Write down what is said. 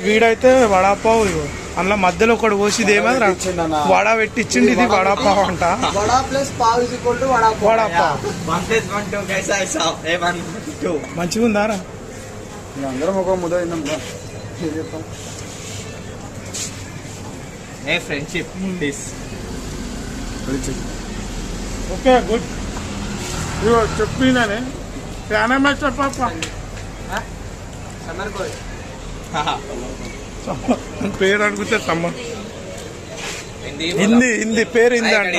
వీడైతే వడాపావు అందులో మధ్యలో ఒకటి పోసిది ఏమన్నా వడ పెట్టించింది. ఇది వడాపావ్ అంట. వడాపావ్ మంచిగా ఉందారా? అందరం ఒక ముద్ద ఫ్రెండ్షిప్. Okay good. చెప్పినానే చెప్ప పేరు అడిగితే సమ్మర్ హిందీ పేరు హిందీ అంటే